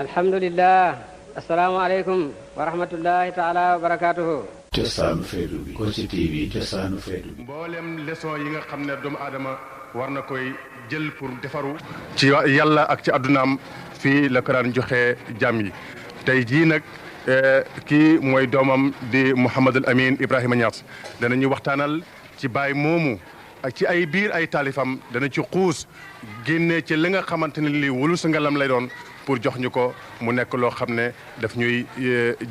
alhamdulillah asalaamaaleykum wa rahmatullahi taala wa barakaatuhu. cosaanu feetu bi Kossy TV cosaanu feetu bi. mboolem leçon yi nga xam ne doomu aadama war na koy jël pour defaru ci yàlla ak ci addunaam fii la ko daan joxe jàmm yi tey jii nag kii mooy doomam di Mouhamadul Amin Ibrahima Niass danañu waxtaanal ci baay moomu ak ci ay biir ay taalifam dana ci xuus génne ci li nga xamante ne lii wulu sa ngalam lay doon pour jox ñu ko mu nekk loo xam ne daf ñuy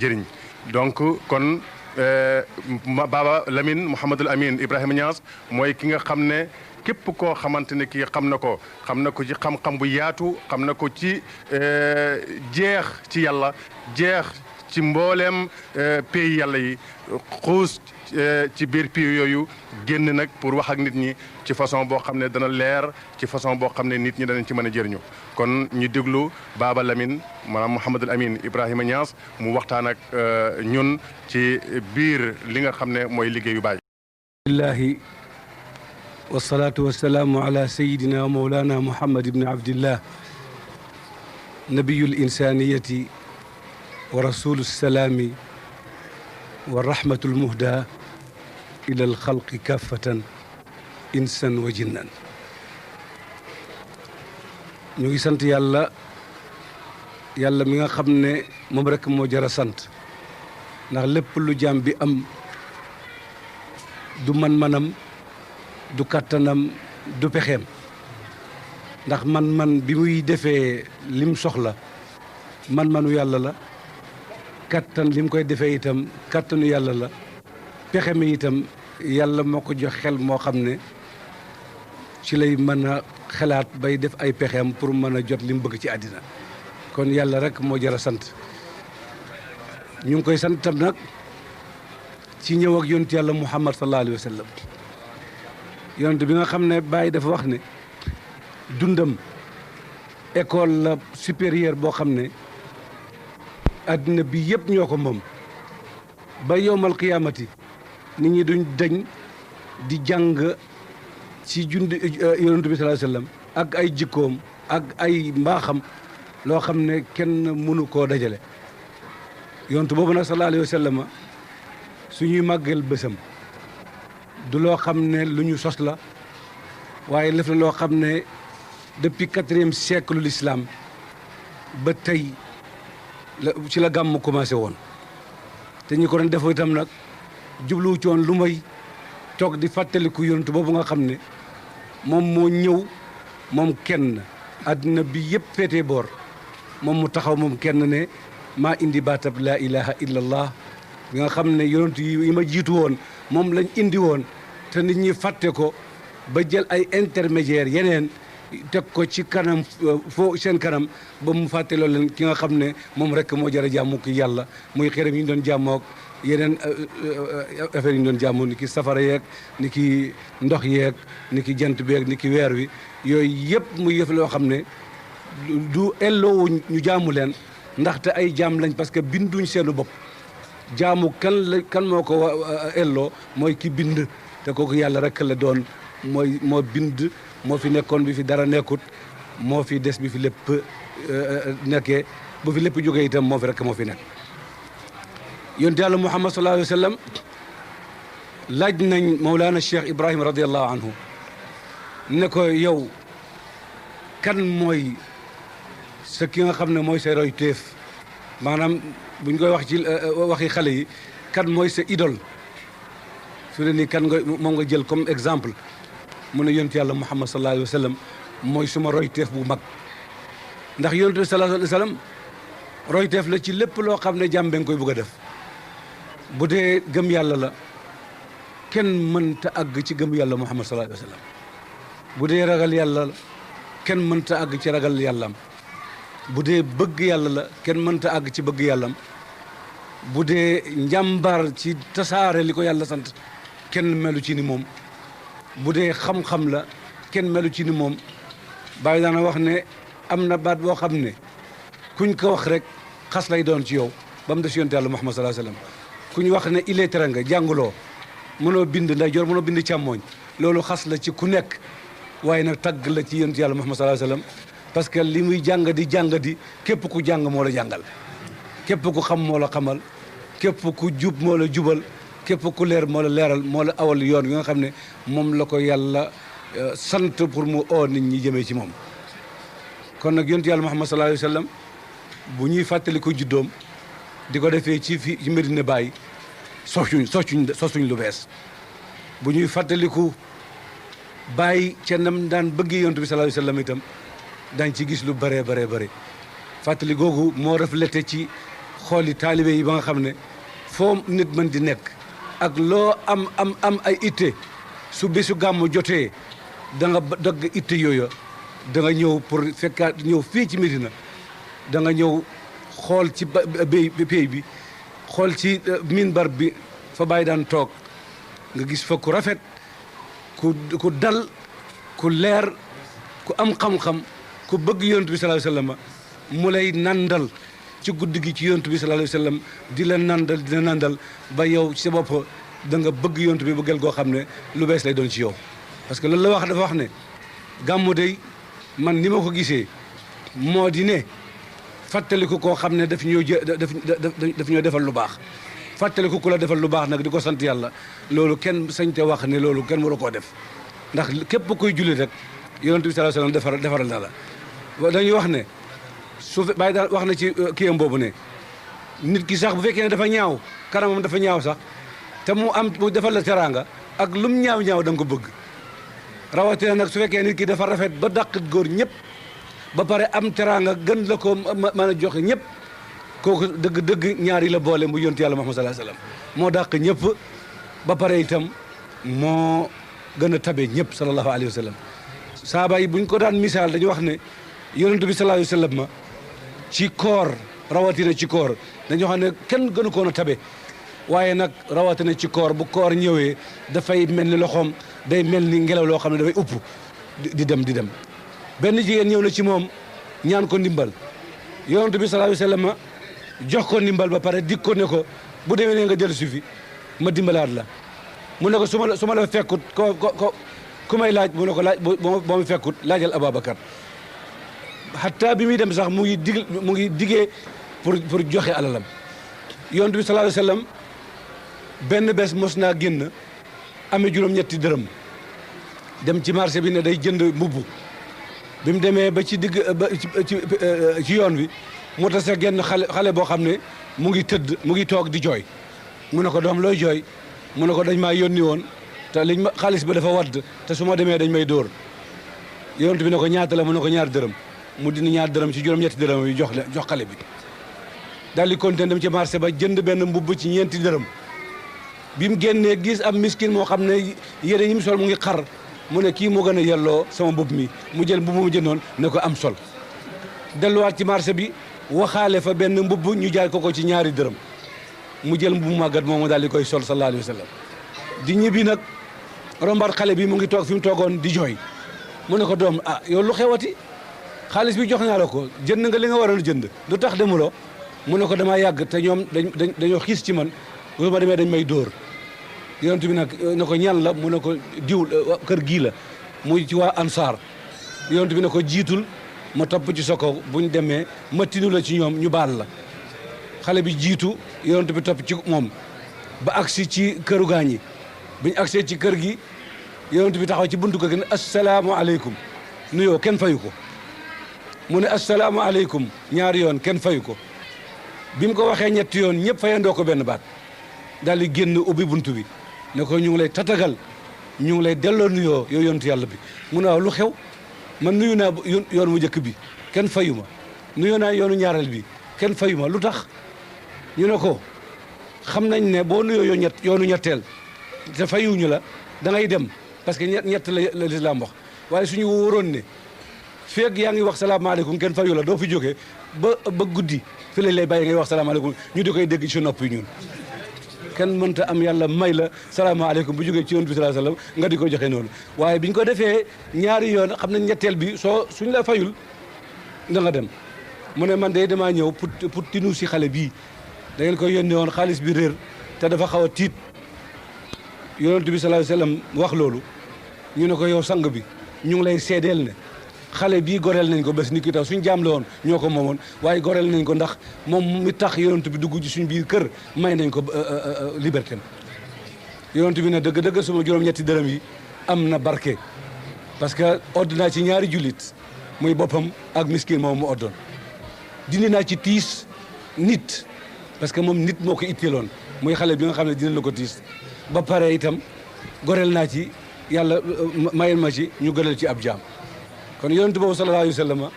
jëriñ donc kon Baba Lamine Mouhamadul Amin Ibrahima Niass mooy ki nga xam ne képp koo xamante ne kii xam na ko ci xam-xam bu yaatu xam na ko ci jeex ci yàlla jeex ci mbooleem pays yàlla yi xuus ci biir pays yooyu génn nag pour wax ak nit ñi ci façon boo xam ne dana leer ci façon boo xam ne nit ñi danañ ci mën a jëriñu kon ñu déglu Baba Lamine maanaam Mouhamadul Amin Ibrahima Niass mu waxtaan ak ñun ci biir li nga xam ne mooy liggéeyu Baay. Alhamdulillahi wasalaatu wasalaamu ala sayidina wa mawlana Muhammad ibn Abdillah nabiyul insaniyati wa rasulu salaami wa rahmatul muhda ila alxalqi kaffatan insan wa jinnan. ñu ngi sant yàlla mi nga xam ne moom rek moo jar a sant ndax lépp lu jaam bi am du man-manam du kàttanam du pexeem ndax man bi muy defee lim soxla man-manu yàlla la kattan lim koy defee itam kattanu yàlla la pexe mi itam yàlla moo ko jox xel moo xam ne ci lay mën a xalaat bay def ay pexeem pour mën a jot lim bëgg ci àddina kon yàlla rek moo jar a sant ñu ngi koy sant itam nag ci ñëw ak yonent yàlla Muhammad sallallahu alayhi wa sallam yonent bi nga xam ne Baay dafa wax ne dundam école la supérieure boo xam ne àddina bi yëpp ñoo ko moom ba yowmal qiyaamati nit ñi duñ dañ di jàng ci yonent bi sallallahu alayhi wa sallam ak ay jikkoom ak ay mbaaxam loo xam ne kenn mënu koo dajale yonent boobu nag sallallahu alayhi wa sallam suñuy màggal bésam du loo xam ne lu ñu sos la waaye lëf la loo xam ne depuis 4e siècle l'islam ba tey ci la gàmm commencé woon te ñi ko doon def itam nag jubluwu ci woon lu may toog di fàttaliku yonent boobu nga xam ne moom moo ñëw moom kenn àddina bi yëpp féetee boor moom mu taxaw moom kenn ne maa indi baatab laa ilaha illa allah bi nga xam ne yonent yi ma jiitu woon moom lañ indi woon te nit ñi fàtte ko ba jël ay intermédiaires yeneen teg ko ci kanam foo seen kanam ba mu fàtte loolu leen ki nga xam ne moom rek moo jar a jaamu ki yàlla muy xërëm yi ñu doon jaamook yeneen affaire yi ñu doon jaamoo ni ki safara yeeg ni ki ndox yeeg ni ki jant beeg ni ki weer wi yooyu yëpp muy yëf loo xam ne du elloo ñu jaamu leen ndaxte ay jaam lañ parce que binduñ seenu bopp jaamu kan moo ko elloo mooy ki bind te kooku yàlla rek la doon moo bind moo fi nekkoon bi fi dara nekkut moo fi des bi fi lépp nekkee bu fi lépp jógee itam moo fi rek moo fi nekk yonent yàlla Muhammad sallallahu alayhi wa sallam laaj nañ Mawlana Cheikh Ibrahima radiallahu anhu ne ko yow kan mooy sa ki nga xam ne mooy sa roy téef maanaam buñ koy wax ci waxi xale yi kan mooy sa idole su ne nii kan nga moom nga jël comme exemple mu ne yonent yàlla Muhammad sallallahu alayhi wa sallam mooy suma royteef bu mag ndax yonent bi sallallahu alayhi wa sallam royteef la ci lépp loo xam ne jàmm ba nga koy bëgg a def bu dee gëm yàlla la kenn mënta àgg ci gëm yàlla Muhammad sallallahu alayhi wa sallam bu dee ragal yàlla la kenn mënta àgg ci ragal yàllam bu dee bëgg yàlla la kenn mënta àgg ci bëgg yàllam bu dee njàmbaar ci tasaare li ko yàlla sant kenn melu ci ni moom bu dee xam-xam la kenn melu ci ni moom bàyyi daana wax ne am na baat boo xam ne kuñ ko wax rek xas lay doon ci yow ba mu des yonent yàlla Muhammad sallallahu alayhi wa sallam kuñ wax ne illettré nga jànguloo mënoo bind ndeyjoor mënoo bind càmmooñ loolu xas la ci ku nekk waaye nag tagg la ci yonent yàlla Muhammad sallallahu alayhi wa sallam parce que li muy jàngadi képp ku jàng moo la jàngal képp ku xam moo la xamal képp ku jub moo la jubal képp ku leer moo la leeral moo la awal yoon yi nga xam ne moom la ko yàlla sant pour mu oo nit ñi jëmee ci moom. kon nag yonent yàlla Muhammad sallallahu alayhi wa sallam bu ñuy fàttali ko juddoom di ko defee ci fii ci Medina Baye sosuñ lu bees bu ñuy fàttaliku Baye ca nam daan bëggee yonent bi sallallahu alayhi wa sallam itam dañ ci gis lu bëree bëri fàttali googu moo reflété ci xooli taalibe yi ba nga xam ne foo nit mën di nekk ak loo am ay itte su bésu gàmmu jotee da nga dagg itte yooyu da nga ñëw pour fekkaat ñëw fii ci Medina da nga ñëw xool ci pay bi xool ci minbar bi fa Baye daan toog nga gis fa ku rafet ku dal ku leer ku am xam-xam ku bëgg yonent bi sallallahu alayhi wa sallam mu lay nandal ci guddi gi ci yonent bi sallallahu alayhi wa sallam di la nandal ba yow ci sa bopp da nga bëgg yonent bi bëggal goo xam ne lu bees lay doon ci yow. parce que loolu la dafa wax ne gàmmu day man ni ma ko gisee moo di ne fàttaliku koo xam ne daf ñoo defal lu baax fàttaliku ku la defal lu baax nag di ko sant yàlla loolu kenn sañ te wax ne loolu kenn waru koo def ndax képp koy julli rek yonent bi sallallahu alayhi wa sallam defaral na la dañuy wax ne su Baye daal wax na ci kiyam boobu ne nit ki sax bu fekkee ne dafa ñaaw kanamam dafa ñaaw sax te mu defal la teraanga ak lum ñaaw da nga ko bëgg rawatina nag su fekkee nit ki dafa rafet ba dàq góor ñëpp ba pare am teraanga gën la ko mën a joxe ñëpp kooku dëgg ñaari la boole mu yonent yàlla Muhammad sallallahu alayhi wasallam moo dàq ñëpp ba pare itam moo gën a tabe ñëpp sallallahu alayhi wasallam saaba yi buñ ko daan misaal dañu wax ne yonent bi sallallahu alayhi wasallam ci koor rawatina ci koor dañu xam ne kenn gënu koon a tabe waaye nag rawatina ci koor bu koor ñëwee dafay mel ni loxoom day mel ni ngelaw loo xam ne dafay upp di dem benn jigéen ñëw na ci moom ñaan ko ndimbal yonent bi sallallahu alayhi wasallam jox ko ndimbal ba pare dik ko ne ko bu demee ne nga dellu si fi ma dimbalaat la mu ne ko su ma la fekkut ku may laaj mu ne ko laaj boo ma fekkut laajal Ababacar hatta bi muy dem sax mu ngi digee pour joxe alalam yonent bi sallallahu alayhi wasallam benn bés mos naa génn amee juróom-ñetti dërëm dem ci marché bi ne day jënd mbubb bi mu demee ba ci digg ba ci yoon wi mu tase genn xale boo xam ne mu ngi toog di jooy mu ne ko doom looy jooy mu ne ko dañ maa yónni woon te xaalis ba dafa wadd te su ma demee dañ may dóor yonent bi ne ko ñaata la mu ne ko ñaar dërëm mu dindi ñaar dërëm ci juróom-ñetti dërëm yi jox xale bi daal di continuer dem ci marché ba jënd benn mbubb ci ñeenti dërëm bi mu génnee gis am miskin moo xam ne yére yi mu sol mu ngi xar mu ne kii moo gën a yelloo sama mbubb mi mu jël mbubb mu jëndoon ne ko am sol delluwaat ci marché bi waxaale fa benn mbubb ñu jaay ko ci ñaari dërëm mu jël mbubb màggat moomu daal di koy sol sallallahu alayhi wa sallam di ñibbi nag rombaat xale bi mu ngi toog fi mu toogoon di jooy mu ne ko doom yow lu xewati xaalis bi jox naa la ko jënd nga li nga waroon jënd lu tax demuloo mu ne ko damaa yàgg te ñoom dañoo xiis ci man bu ma demee dañ may dóor yonent bi nag ne ko ñan la mu ne ko diw kër gii la muy ci waa ansaar yonent bi ne ko jiitul ma topp ci sa kaw buñ demee ma tinu la ci ñoom ñu baal la xale bi jiitu yonent bi topp ci moom ba agsi ci këru gaañ yi buñ agsee ci kër gi yonent bi taxaw ci buntu kër gi ne asalaamaaleykum nuyoo kenn fayu ko mu ne asalaamaaleykum ñaari yoon kenn fayu ko bi mu ko waxee ñetti yoon ñëpp fayandoo ko benn baat daal di génn ubbi buntu bi ne ko ñu ngi lay tatagal ñu ngi lay delloo nuyoo yow yontu yàlla bi mu ne waaw lu xew man nuyu naa yoon mu njëkk bi kenn fayu ma nuyoo naa yoonu ñaareel bi kenn fayu ma lu tax ñu ne ko xam nañ ne boo nuyoo yoonu ñetteel te fayuñu la da ngay dem parce que ñett la lislaam wax waaye suñu wóoroon ne feeg yaa ngi wax salaamaaleykum kenn fayu la doo fi jógee ba guddi fi lañ lay bàyyi ngay wax salaamaaleykum ñu di koy dégg ci nopp yi ñun kenn mënta am yàlla may la salaamaaleykum bu jógee ci yonent bi sallallahu alayhi wasallam nga di ko joxe noonu waaye biñ ko defee ñaari yoon xam nañ ñetteel bi suñ la fayul da nga dem mu ne man de damaa ñëw pour tinu si xale bii da ngeen koy yónnee woon xaalis bi réer te dafa xaw a tiit yonent bi sallallahu alayhi wasallam wax loolu ñu ne ko yow sang bi ñu ngi lay seedeel ne xale bii goreel nañ ko bés ni ki taw suñ jaam la woon ñoo ko moomoon waaye goreel nañ ko ndax moom mi tax yonent bi dugg ci suñ biir kër may nañ ko liberté am yonent bi ne dëgg-dëgg suma juróom-ñetti dërëm yi am na barke parce que odd naa ci ñaari jullit muy boppam ak miskin moom mu oddoon dindi naa ci tiis nit parce que moom nit moo ko itteeloon muy xale bi nga xam ne dina la ko tiis ba pare itam goreel naa ci yàlla mayel ma ci ñu gënal ci ab jaam kon yonent boobu sallallahu alayhi wa sallam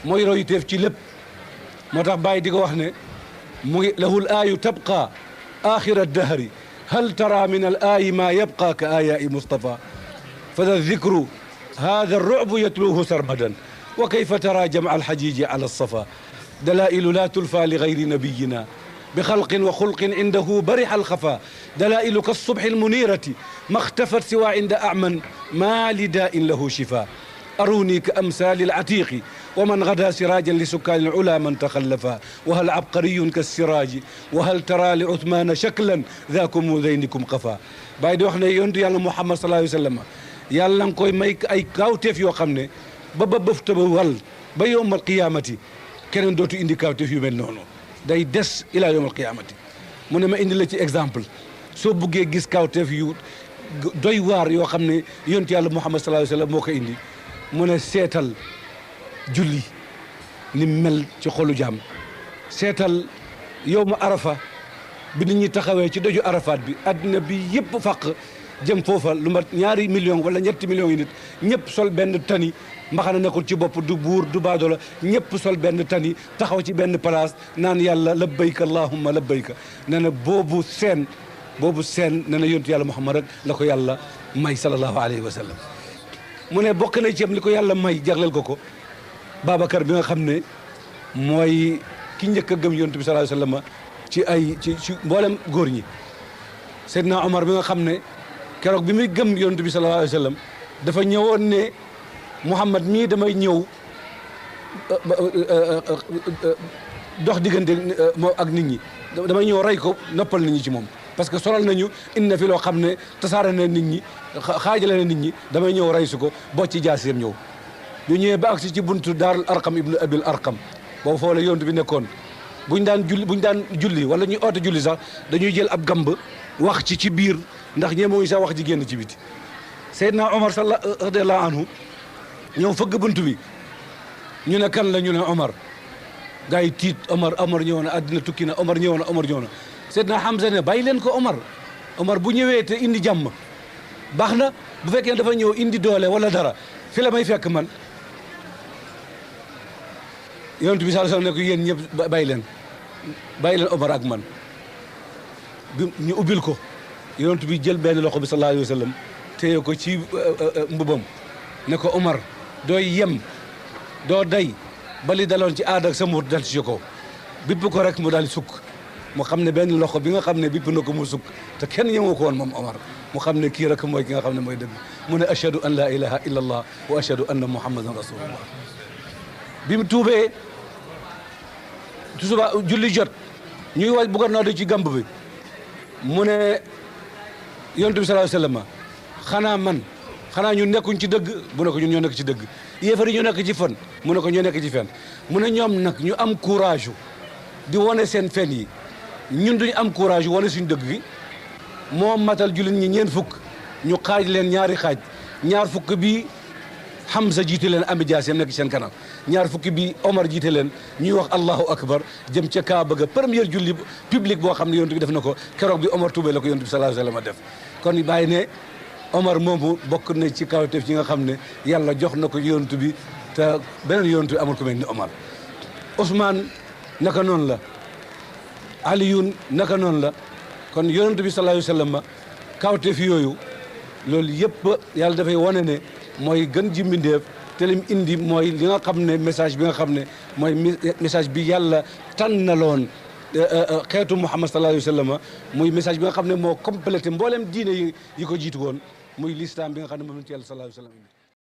mooy royuteef ci lépp moo tax bàyyi di ko wax ne mu ngi lahul aayu tabqa axira dahri hal tara min al aayi ma yabqa ka aayaai Mustafa fa da dicru hada arrubu yatluuhu sarmadan wa kayfa tara jamca alxajiji ala alsafa dalailu la tulfa li gayri nabiyina بخلق وخلق عنده برح الخفا دلائل كالصبح المنيرة ما اختفت سوى عند أعمى ما لداء له شفاء أروني كأمثال العتيق ومن غدا سراجا لسكان العلا من تخلفا وهل عبقري كالسراج وهل ترى لعثمان شكلا ذاكم ذينكم قفا بايد وخنا يونتو يالا محمد صلى الله عليه وسلم يالا نكوي مايك اي كاوتيف يو خامني با بفت با وال با يوم القيامه كنن دوتو اندي كاوتيف يو مل نونو day des ila yawmal qiyaamati mu ne ma indi la ci exemple soo buggee gis kawteef yu doy waar yoo xam ne yonent yàlla Muhammad sallallahu alayhi wa sallam moo ko indi mu ne seetal julli ni mel ci xolu jaam seetal yawmu arafa bi nit ñi taxawee ci doju arafaat bi adduna bi yëpp fàq jëm foofa lu mat 2 millions wala 3 millions yi nit ñëpp sol benn tani mbaxana nekkul ci bopp du buur du baadoola ñëpp sol benn tani taxaw ci benn place naan yàlla labbayka allahumma labbayka nee na boobu seen nee na yontu yàlla Muhammad rek la ko yàlla may sallallahu alayhi wa sallam mu ne bokk na ci li ko yàlla may jagleel ko Babacar bi nga xam ne mooy ki njëkk a gëm yontu bi sallallahu alayhi wa sallam ci mboolem góor ñi Seydina Omar bi nga xam ne keroog bi muy gëm yontu bi sallallahu alayhi wa sallam dafa ñëwoon ne Muhammad mii damay ñëw dox diggante moom ak nit ñi damay ñëw rey ko noppal nit ñi ci moom parce que solal nañu indi na fi loo xam ne tasaare na nit ñi xaajale na nit ñi damay ñëw rey su ko bocc ci jaasiyam ñëw ñu ñëwee ba agsi ci buntu daarul arqam ibnu abil arqam boobu foofu la yonent bi nekkoon buñ daan julli wala ñuy oote julli sax dañuy jël ab gamb wax ci biir ndax ñeemewuñ sax wax ji génn ci biti Seydina Omar radiyallahu anhu ñëw fëgg bunt bi ñu ne kan la ñu ne Omar gars yi tiit Omar ñëw na àddina tukki na Omar ñëw na Seydina Hamza ne bàyyi leen ko Omar bu ñëwee te indi jàmm baax na bu fekkee dafa ñëw indi doole wala dara fi la may fekk man yonent bi sallallahu alayhi wasallam ne ko yéen ñëpp bàyyi leen Omar ak man bi ñu ubbil ko yonent bi jël benn loxo bi sallallahu alayhi wasallam téye ko ci mbubam ne ko Omar dooy yem doo day bali daloon ci aada ak sa muur dal ci ko bipp ko rek mu daal di sukk mu xam ne benn loxo bi nga xam ne bipp na ko mu sukk te kenn yemoo ko woon moom Omar mu xam ne kii rek mooy ki nga xam ne mooy dëgg mu ne ashhadu an la ilaha illa allah wa ashhadu anna muhammadan rasulullah bi mu tuubee suba julli jot ñuy waaj bugga noo ci gamb bi mu ne yonent bi sallallahu alayhi wasallam xanaa ñu nekkuñ ci dëgg mu ne ko ñun ñoo nekk ci dëgg yéefar yi ñu nekk ci fen mu ne ko ñoo nekk ci fen mu ne ñoom nag ñu am courage di wane seen fen yi ñun duñu am courage wane suñu dëgg gi moo matal jullit ñi ñeen fukk ñu xaaj leen ñaari xaaj ñaar fukk bi Hamza jiite leen ami jaasiyam nekk seen kanam ñaar fukki bi Omar jiite leen ñuy wax allahu akbar jëm ca Kaaba ga première julli publique boo xam ne yonent bi def na ko keroog bi Omar tuubee la ko yonent bi sallallahu alayhi wa sallam def kon bàyyi ne Omar moomu bokk na ci kawteef ci nga xam ne yàlla jox na ko yonent bi te beneen yonent bi amul ko mel ni Omar Ousmane naka noonu la Aliyun naka noonu la kon yonent bi sallallahu alayhi wa sallam kawteef yooyu loolu yëpp yàlla dafay wane ne mooy gën ji mbindeef te lim indi mooy li nga xam ne message bi nga xam ne mooy message bi yàlla tànnaloon xeetu Muhammad sallallahu alayhi wa sallam muy message bi nga xam ne moo complété mboolem diine yi ko jiitu woon muy l'islam bi nga xam ne moom la ci yàlla sallallahu alayhi wa sallam